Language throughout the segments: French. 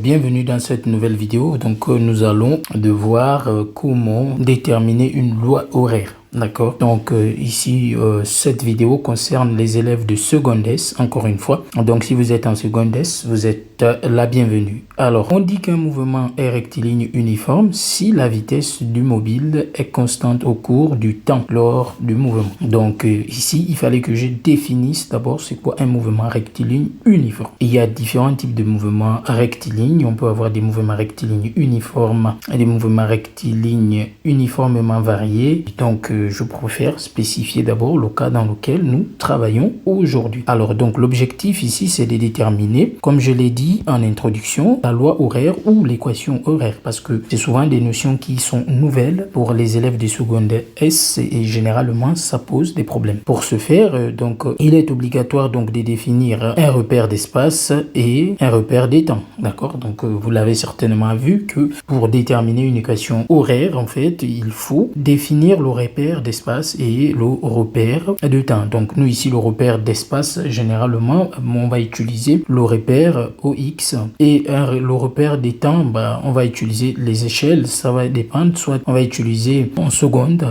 Bienvenue dans cette nouvelle vidéo. Donc nous allons devoir comment déterminer une loi horaire. D'accord. Donc ici cette vidéo concerne les élèves de seconde S, encore une fois. Donc si vous êtes en seconde S, vous êtes la bienvenue. Alors on dit qu'un mouvement est rectiligne uniforme si la vitesse du mobile est constante au cours du temps lors du mouvement. Donc ici il fallait que je définisse d'abord c'est quoi un mouvement rectiligne uniforme. Il y a différents types de mouvements rectilignes. On peut avoir des mouvements rectilignes uniformes et des mouvements rectilignes uniformément variés. Donc je préfère spécifier d'abord le cas dans lequel nous travaillons aujourd'hui. Alors donc l'objectif ici c'est de déterminer, comme je l'ai dit en introduction, la loi horaire ou l'équation horaire, parce que c'est souvent des notions qui sont nouvelles pour les élèves de seconde S et généralement ça pose des problèmes. Pour ce faire, donc il est obligatoire donc de définir un repère d'espace et un repère des temps. D'accord. Donc vous l'avez certainement vu que pour déterminer une équation horaire, en fait, il faut définir le repère d'espace et le repère de temps. Donc nous ici le repère d'espace, généralement on va utiliser le repère OX et le repère des temps, on va utiliser les échelles, ça va dépendre, soit on va utiliser en seconde,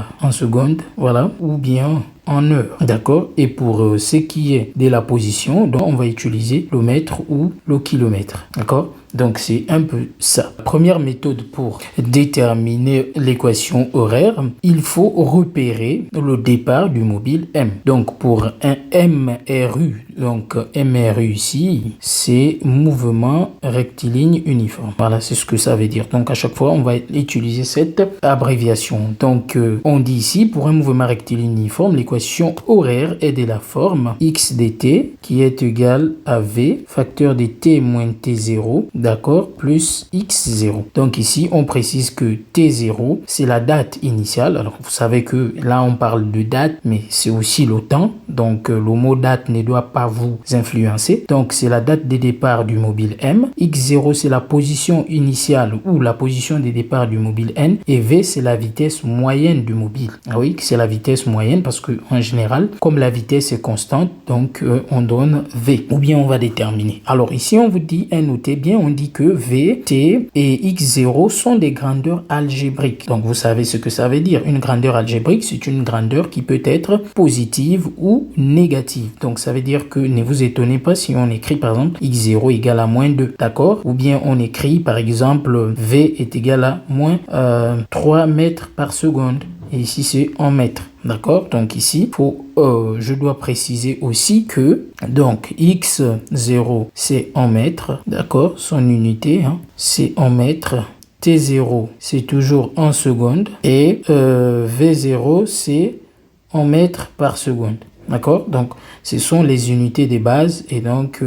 voilà, ou bien en heure. D'accord. Et pour ce qui est de la position, donc on va utiliser le mètre ou le kilomètre. D'accord. Donc c'est un peu ça. Première méthode pour déterminer l'équation horaire, il faut repérer le départ du mobile M. Donc pour un MRU, donc MRU ici, c'est mouvement rectiligne uniforme. Voilà, c'est ce que ça veut dire. Donc à chaque fois, on va utiliser cette abréviation. Donc on dit ici, pour un mouvement rectiligne uniforme, l'équation horaire est de la forme x dt qui est égal à v facteur de t moins t0, d'accord, plus x0. Donc ici, on précise que t0, c'est la date initiale. Alors, vous savez que là, on parle de date, mais c'est aussi le temps. Donc, le mot date ne doit pas vous influencer. Donc, c'est la date de départ du mobile M. x0, c'est la position initiale ou la position de départ du mobile N. Et v, c'est la vitesse moyenne du mobile. Ah oui, c'est la vitesse moyenne parce que en général, comme la vitesse est constante, donc on donne v. Ou bien on va déterminer. Alors ici, on vous dit, notez bien, on dit que v, t et x0 sont des grandeurs algébriques. Donc vous savez ce que ça veut dire. Une grandeur algébrique, c'est une grandeur qui peut être positive ou négative. Donc ça veut dire que ne vous étonnez pas si on écrit par exemple x0 égale à moins 2. D'accord. Ou bien on écrit par exemple v est égal à moins 3 mètres par seconde. Et ici, c'est en mètres. D'accord. Donc ici, je dois préciser aussi que donc x0, c'est en mètres. D'accord. Son unité, c'est en mètres. T0, c'est toujours en secondes. Et V0, c'est en mètres par seconde. D'accord. Donc, ce sont les unités de base et donc,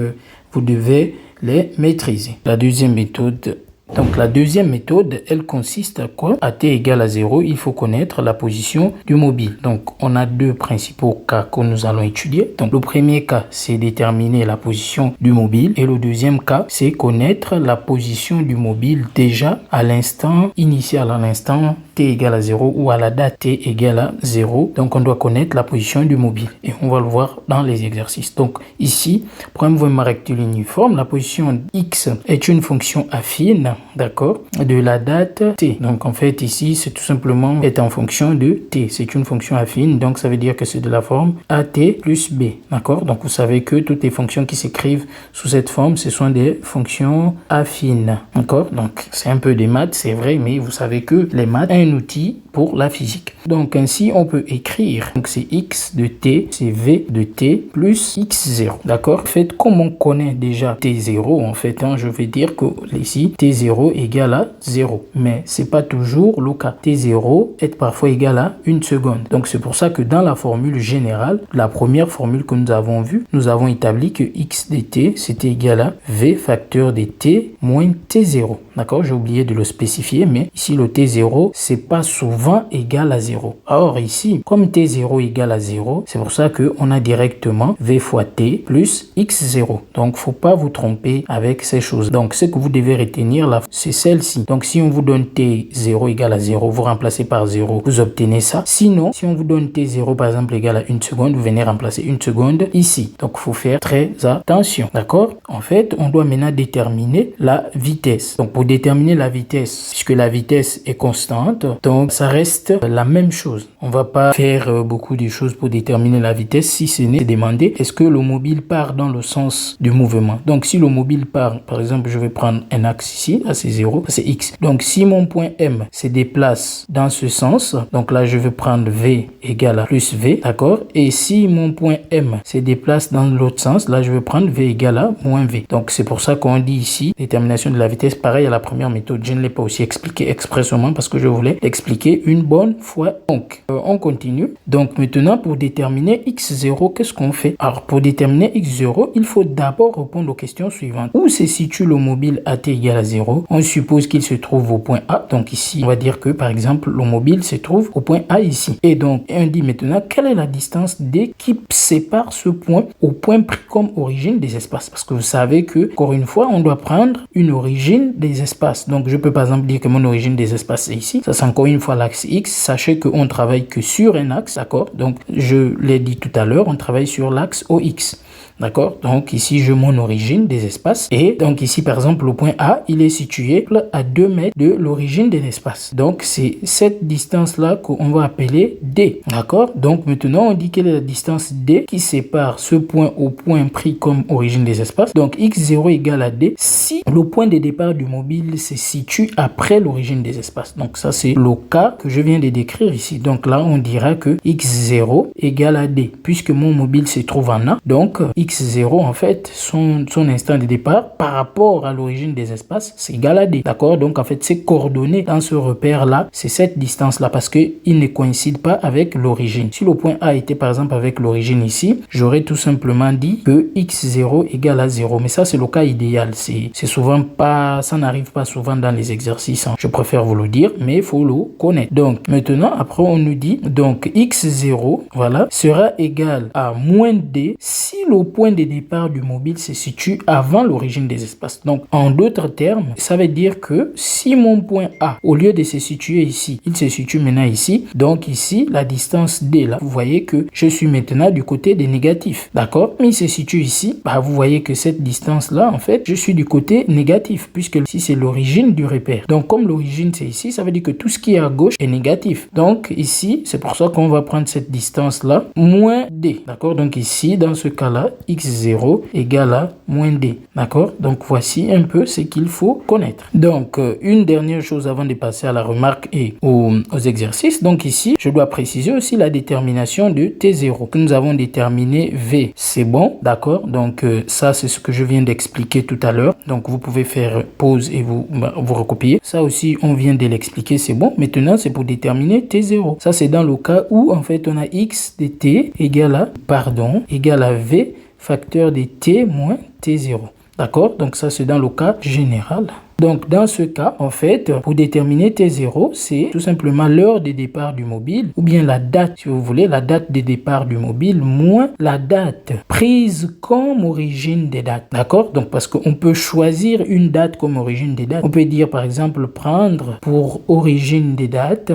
vous devez les maîtriser. La deuxième méthode. Donc la deuxième méthode, elle consiste à quoi? À t égale à 0, il faut connaître la position du mobile. Donc on a deux principaux cas que nous allons étudier. Donc le premier cas, c'est déterminer la position du mobile. Et le deuxième cas, c'est connaître la position du mobile déjà à l'instant initial, à l'instant t égale à 0 ou à la date t égale à 0. Donc on doit connaître la position du mobile. Et on va le voir dans les exercices. Donc ici, pour un mouvement rectiligne uniforme, la position x est une fonction affine, d'accord, de la date t. Donc en fait ici c'est tout simplement est en fonction de t, c'est une fonction affine, donc ça veut dire que c'est de la forme at plus b, d'accord. Donc vous savez que toutes les fonctions qui s'écrivent sous cette forme ce sont des fonctions affines, d'accord. Donc c'est un peu des maths, c'est vrai, mais vous savez que les maths est un outil pour la physique. Donc ainsi on peut écrire, donc c'est x de t, c'est v de t plus x0, d'accord. En fait, comme on connaît déjà t0, en fait, je vais dire que ici t0 égale à 0, mais c'est pas toujours le cas. T0 est parfois égal à 1 seconde. Donc c'est pour ça que dans la formule générale, la première formule que nous avons vue, nous avons établi que x de t c'était égal à v facteur de t moins t0. D'accord, j'ai oublié de le spécifier, mais ici le T0, c'est pas souvent égal à 0. Or ici, comme T0 égale à 0, c'est pour ça qu'on a directement V fois T plus X0. Donc, faut pas vous tromper avec ces choses. Donc, ce que vous devez retenir là, c'est celle-ci. Donc, si on vous donne T0 égale à 0, vous remplacez par 0, vous obtenez ça. Sinon, si on vous donne T0 par exemple égal à 1 seconde, vous venez remplacer 1 seconde ici. Donc, il faut faire très attention. D'accord? En fait, on doit maintenant déterminer la vitesse. Donc, pour déterminer la vitesse, puisque la vitesse est constante, donc ça reste la même chose. On va pas faire beaucoup de choses pour déterminer la vitesse si ce n'est demander est-ce que le mobile part dans le sens du mouvement. Donc, si le mobile part, par exemple, je vais prendre un axe ici, là c'est 0, c'est X. Donc, si mon point M se déplace dans ce sens, donc là je vais prendre V égale à plus V, d'accord? Et si mon point M se déplace dans l'autre sens, là je vais prendre V égale à moins V. Donc, c'est pour ça qu'on dit ici détermination de la vitesse, pareil à la première méthode. Je ne l'ai pas aussi expliqué expressément parce que je voulais l'expliquer une bonne fois. Donc, on continue. Donc, maintenant, pour déterminer X0, qu'est-ce qu'on fait? Alors, pour déterminer X0, il faut d'abord répondre aux questions suivantes. Où se situe le mobile AT égale à 0? On suppose qu'il se trouve au point A. Donc, ici, on va dire que, par exemple, le mobile se trouve au point A ici. Et donc, on dit maintenant, quelle est la distance D qui sépare ce point au point pris comme origine des espaces? Parce que vous savez que, encore une fois, on doit prendre une origine des espaces. Donc, je peux par exemple dire que mon origine des espaces est ici. Ça, c'est encore une fois l'axe X. Sachez qu'on travaille que sur un axe, d'accord? Donc, je l'ai dit tout à l'heure, on travaille sur l'axe OX. D'accord? Donc, ici, je mon origine des espaces. Et donc, ici, par exemple, le point A, il est situé à 2 mètres de l'origine de l'espace. Donc, c'est cette distance-là qu'on va appeler D. D'accord? Donc, maintenant, on dit quelle est la distance D qui sépare ce point au point pris comme origine des espaces. Donc, X0 égale à D si le point de départ du mobile se situe après l'origine des espaces. Donc, ça, c'est le cas que je viens de décrire ici. Donc, là, on dira que X0 égale à D puisque mon mobile se trouve en A. Donc, X0, en fait, son instant de départ par rapport à l'origine des espaces, c'est égal à D. D'accord? Donc, en fait, ces coordonnées dans ce repère-là, c'est cette distance-là parce qu'il ne coïncide pas avec l'origine. Si le point A était, par exemple, avec l'origine ici, j'aurais tout simplement dit que X0 égale à 0. Mais ça, c'est le cas idéal. C'est souvent pas, ça n'arrive pas souvent dans les exercices. Hein. Je préfère vous le dire, mais il faut le connaître. Donc, maintenant, après, on nous dit, donc, X0, voilà, sera égal à moins D si le point de départ du mobile se situe avant l'origine des espaces. Donc, en d'autres termes, ça veut dire que si mon point A, au lieu de se situer ici, il se situe maintenant ici, donc ici, la distance D, là, vous voyez que je suis maintenant du côté des négatifs. D'accord? Mais il se situe ici, bah, vous voyez que cette distance-là, en fait, je suis du côté négatif, puisque ici, c'est l'origine du repère. Donc, comme l'origine, c'est ici, ça veut dire que tout ce qui est à gauche est négatif. Donc, ici, c'est pour ça qu'on va prendre cette distance-là, moins D. D'accord? Donc, ici, dans ce cas-là, X0 égale à moins D. D'accord? Donc, voici un peu ce qu'il faut connaître. Donc, une dernière chose avant de passer à la remarque et aux exercices. Donc, ici, je dois préciser aussi la détermination de T0 que nous avons déterminé V. C'est bon? D'accord? Donc, ça, c'est ce que je viens d'expliquer tout à l'heure. Donc, vous pouvez faire pause et vous recopier. Ça aussi, on vient de l'expliquer. C'est bon? Maintenant, c'est pour déterminer T0. Ça, c'est dans le cas où, en fait, on a X de T égale à V facteur de T moins T0. D'accord? Donc ça, c'est dans le cas général. Donc, dans ce cas, en fait, pour déterminer T0, c'est tout simplement l'heure de départ du mobile, ou bien la date, si vous voulez, la date de départ du mobile, moins la date prise comme origine des dates. D'accord? Donc, parce qu'on peut choisir une date comme origine des dates. On peut dire, par exemple, prendre pour origine des dates,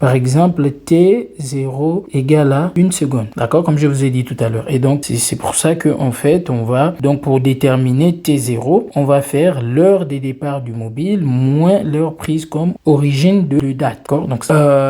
par exemple, T0 égale à 1 seconde. D'accord? Comme je vous ai dit tout à l'heure. Et donc, c'est pour ça qu'en fait, on va, donc pour déterminer T0, on va faire l'heure de départ du mobile moins l'heure prise comme origine de date. D'accord? Donc,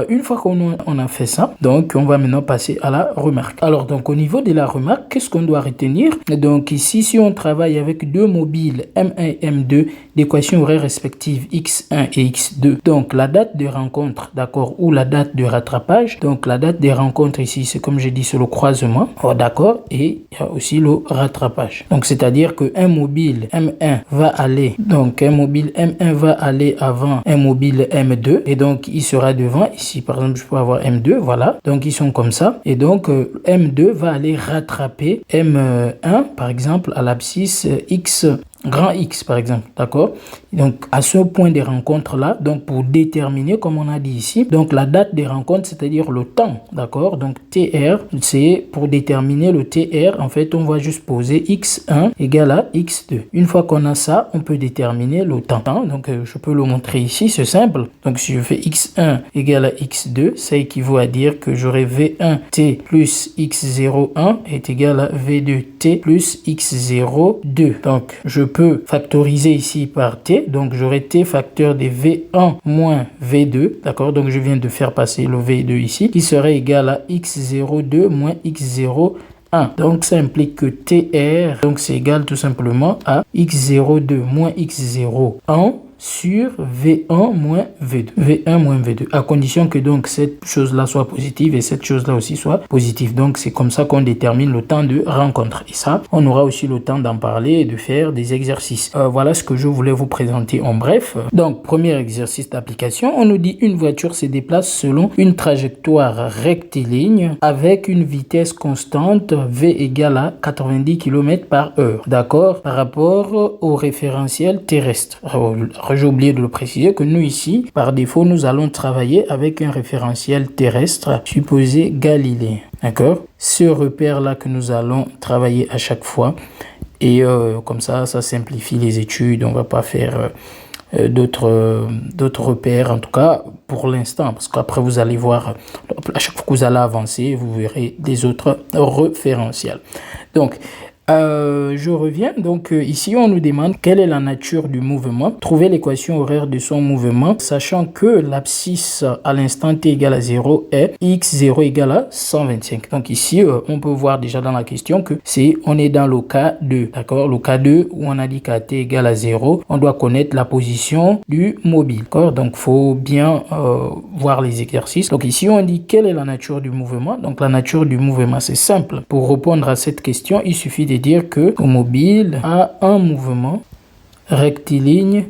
une fois qu'on a fait ça, donc on va maintenant passer à la remarque. Alors, donc au niveau de la remarque, qu'est-ce qu'on doit retenir? Donc ici, si on travaille avec deux mobiles M1 et M2 d'équations horaires respectives X1 et X2, donc la date de rencontre, d'accord, ou la date de rattrapage, donc la date des rencontres ici, c'est comme j'ai dit, c'est le croisement, d'accord, et il y a aussi le rattrapage. Donc, c'est-à-dire qu'un mobile M1 va aller, donc un mobile M1 va aller avant un mobile M2 et donc il sera devant. Ici par exemple je peux avoir M2, voilà, donc ils sont comme ça et donc M2 va aller rattraper M1 par exemple à l'abscisse X grand X par exemple, d'accord? Donc à ce point des rencontres là, donc pour déterminer comme on a dit ici, donc la date des rencontres, c'est-à-dire le temps, d'accord? Donc TR, c'est pour déterminer le TR, en fait on va juste poser X1 égale à X2. Une fois qu'on a ça, on peut déterminer le temps. Donc je peux le montrer ici, c'est simple. Donc si je fais X1 égale à X2, ça équivaut à dire que j'aurai V1T plus X01 est égal à V2T plus X02. Donc je peux factoriser ici par T, donc j'aurai T facteur de V1 moins V2, d'accord? Donc je viens de faire passer le V2 ici, qui serait égal à X02 moins X01. Donc ça implique que TR, donc c'est égal tout simplement à X02 moins X01 sur V1 moins V2. V1 moins V2. À condition que donc cette chose-là soit positive et cette chose-là aussi soit positive. Donc c'est comme ça qu'on détermine le temps de rencontre. Et ça, on aura aussi le temps d'en parler et de faire des exercices. Voilà ce que je voulais vous présenter en bref. Donc premier exercice d'application, on nous dit une voiture se déplace selon une trajectoire rectiligne avec une vitesse constante V égale à 90 km/h. D'accord? Par rapport au référentiel terrestre. J'ai oublié de le préciser que nous ici, par défaut, nous allons travailler avec un référentiel terrestre supposé galiléen. D'accord? Ce repère-là que nous allons travailler à chaque fois. Et comme ça simplifie les études. On ne va pas faire d'autres repères, en tout cas pour l'instant. Parce qu'après, vous allez voir, à chaque fois que vous allez avancer, vous verrez des autres référentiels. Donc, je reviens. Donc ici on nous demande quelle est la nature du mouvement. Trouver l'équation horaire de son mouvement, sachant que l'abscisse à l'instant t égale à 0 est x0 égale à 125. Donc ici on peut voir déjà dans la question que on est dans le cas 2, d'accord? Le cas 2 où on a dit qu'à t égale à 0, on doit connaître la position du mobile, d'accord? Donc faut bien voir les exercices. Donc ici on dit quelle est la nature du mouvement. Donc la nature du mouvement, c'est simple. Pour répondre à cette question, il suffit de dire que le mobile a un mouvement rectiligne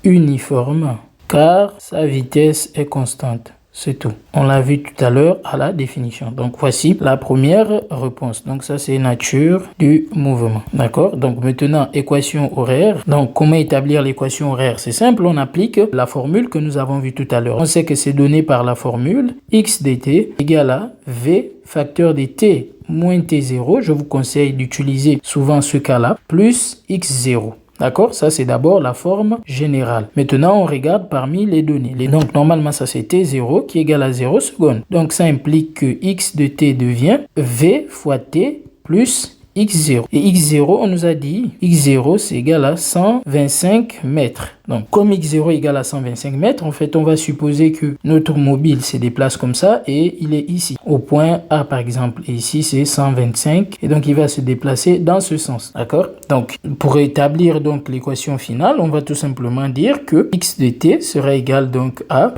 uniforme car sa vitesse est constante. C'est tout. On l'a vu tout à l'heure à la définition. Donc voici la première réponse. Donc ça c'est nature du mouvement. D'accord? Donc maintenant équation horaire. Donc comment établir l'équation horaire? C'est simple, on applique la formule que nous avons vue tout à l'heure. On sait que c'est donné par la formule x dt égale à v facteur de t moins t0. Je vous conseille d'utiliser souvent ce cas-là plus x0. D'accord? Ça, c'est d'abord la forme générale. Maintenant, on regarde parmi les données. Donc, normalement, ça, c'est T0 qui est égal à 0 secondes. Donc, ça implique que x de t devient V fois t plus x0. Et x0, on nous a dit, x0, c'est égal à 125 mètres. Donc, comme x0 égale à 125 mètres, en fait, on va supposer que notre mobile se déplace comme ça et il est ici, au point A, par exemple. Et ici, c'est 125. Et donc, il va se déplacer dans ce sens. D'accord? Donc, pour établir donc l'équation finale, on va tout simplement dire que x de t sera égal donc à...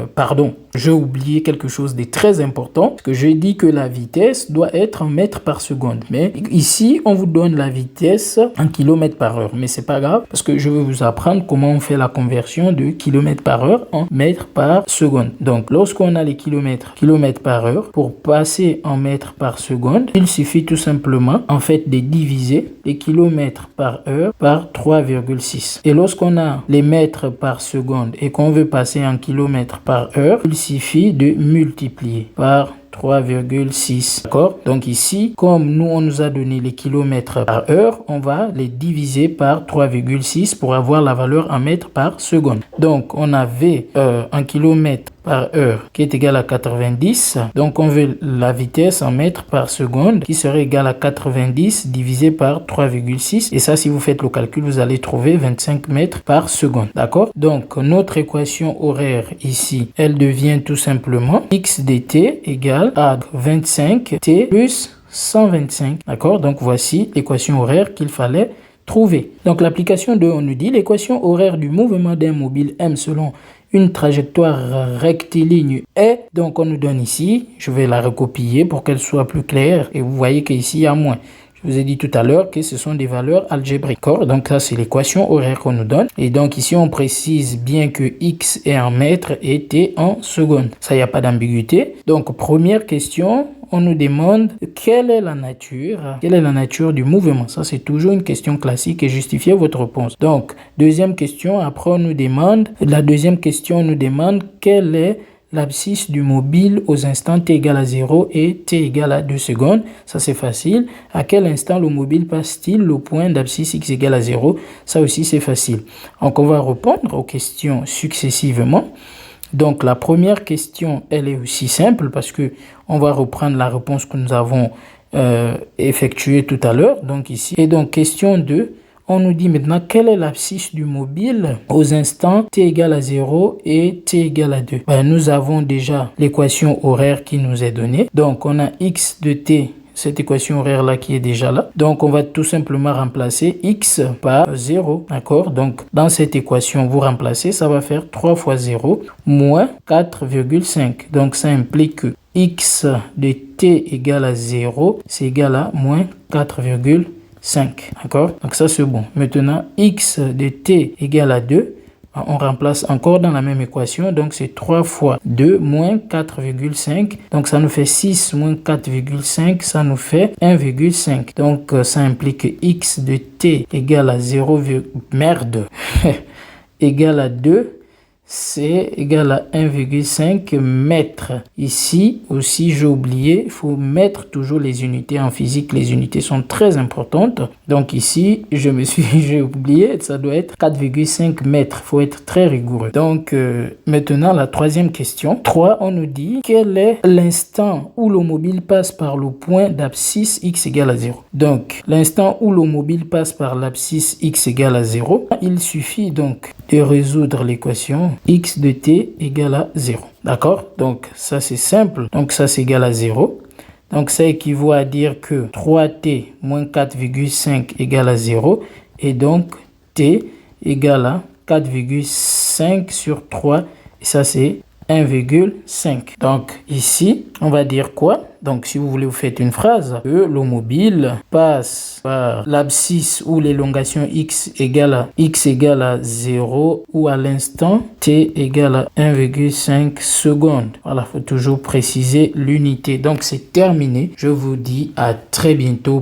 j'ai oublié quelque chose de très important, parce que j'ai dit que la vitesse doit être en mètres par seconde. Mais ici, on vous donne la vitesse en kilomètres par heure. Mais c'est pas grave, parce que je vais vous apprendre comment on fait la conversion de kilomètres par heure en mètres par seconde. Donc, lorsqu'on a les kilomètres par heure, pour passer en mètres par seconde, il suffit tout simplement, en fait, de diviser les kilomètres par heure par 3,6. Et lorsqu'on a les mètres par seconde et qu'on veut passer en kilomètres par heure, il suffit de multiplier par 3,6. D'accord? Donc ici, comme nous, on nous a donné les kilomètres par heure, on va les diviser par 3,6 pour avoir la valeur en mètres par seconde. Donc, on avait un kilomètre par heure qui est égal à 90. Donc, on veut la vitesse en mètres par seconde qui serait égale à 90 divisé par 3,6. Et ça, si vous faites le calcul, vous allez trouver 25 mètres par seconde. D'accord? Donc, notre équation horaire ici, elle devient tout simplement x dt égale à 25t plus 125. D'accord? Donc, voici l'équation horaire qu'il fallait trouver. Donc, l'application 2, on nous dit l'équation horaire du mouvement d'un mobile M selon une trajectoire rectiligne est, donc on nous donne ici, je vais la recopier pour qu'elle soit plus claire et vous voyez qu'ici il y a moins. Je Je vous ai dit tout à l'heure que ce sont des valeurs algébriques. Donc ça, c'est l'équation horaire qu'on nous donne. Et donc ici, on précise bien que x est en mètres et t en secondes. Ça, il n'y a pas d'ambiguïté. Donc, première question, on nous demande quelle est la nature du mouvement. Ça, c'est toujours une question classique et justifiez votre réponse. Donc, deuxième question, après on nous demande, quelle est l'abscisse du mobile aux instants t égale à 0 et t égale à 2 secondes. Ça, c'est facile. À quel instant le mobile passe-t-il le point d'abscisse x égale à 0? Ça aussi, c'est facile. Donc, on va répondre aux questions successivement. Donc, la première question, elle est aussi simple parce que on va reprendre la réponse que nous avons effectuée tout à l'heure. Donc, ici. Et donc, question 2. On nous dit maintenant quelle est l'abscisse du mobile aux instants t égale à 0 et t égale à 2. Nous avons déjà l'équation horaire qui nous est donnée. Donc, on a x de t, cette équation horaire-là qui est déjà là. Donc, on va tout simplement remplacer x par 0. D'accord? Donc, dans cette équation, vous remplacez, ça va faire 3 fois 0 moins 4,5. Donc, ça implique que x de t égale à 0, c'est égal à moins 4,5. D'accord? Donc ça c'est bon. Maintenant, x de t égale à 2. On remplace encore dans la même équation. Donc c'est 3 fois 2 moins 4,5. Donc ça nous fait 6 moins 4,5. Ça nous fait 1,5. Donc ça implique que x de t égale à 0, égale à 2. C'est égal à 1,5 mètres. Ici aussi, j'ai oublié, il faut mettre toujours les unités en physique. Les unités sont très importantes. Donc ici, j'ai oublié, ça doit être 4,5 mètres. Il faut être très rigoureux. Donc maintenant, la troisième question. 3, on nous dit quel est l'instant où le mobile passe par le point d'abscisse x égale à 0. Donc l'instant où le mobile passe par l'abscisse x égale à 0, il suffit donc de résoudre l'équation x de t égale à 0. D'accord? Donc, ça, c'est simple. Donc, ça, c'est égal à 0. Donc, ça équivaut à dire que 3t moins 4,5 égale à 0. Et donc, t égale à 4,5 sur 3. Et ça, c'est 1,5. Donc, ici, on va dire quoi? Donc, si vous voulez, vous faites une phrase. Que le mobile passe par l'abscisse où l'élongation x égale à 0 ou à l'instant t égale à 1,5 secondes. Voilà, il faut toujours préciser l'unité. Donc, c'est terminé. Je vous dis à très bientôt.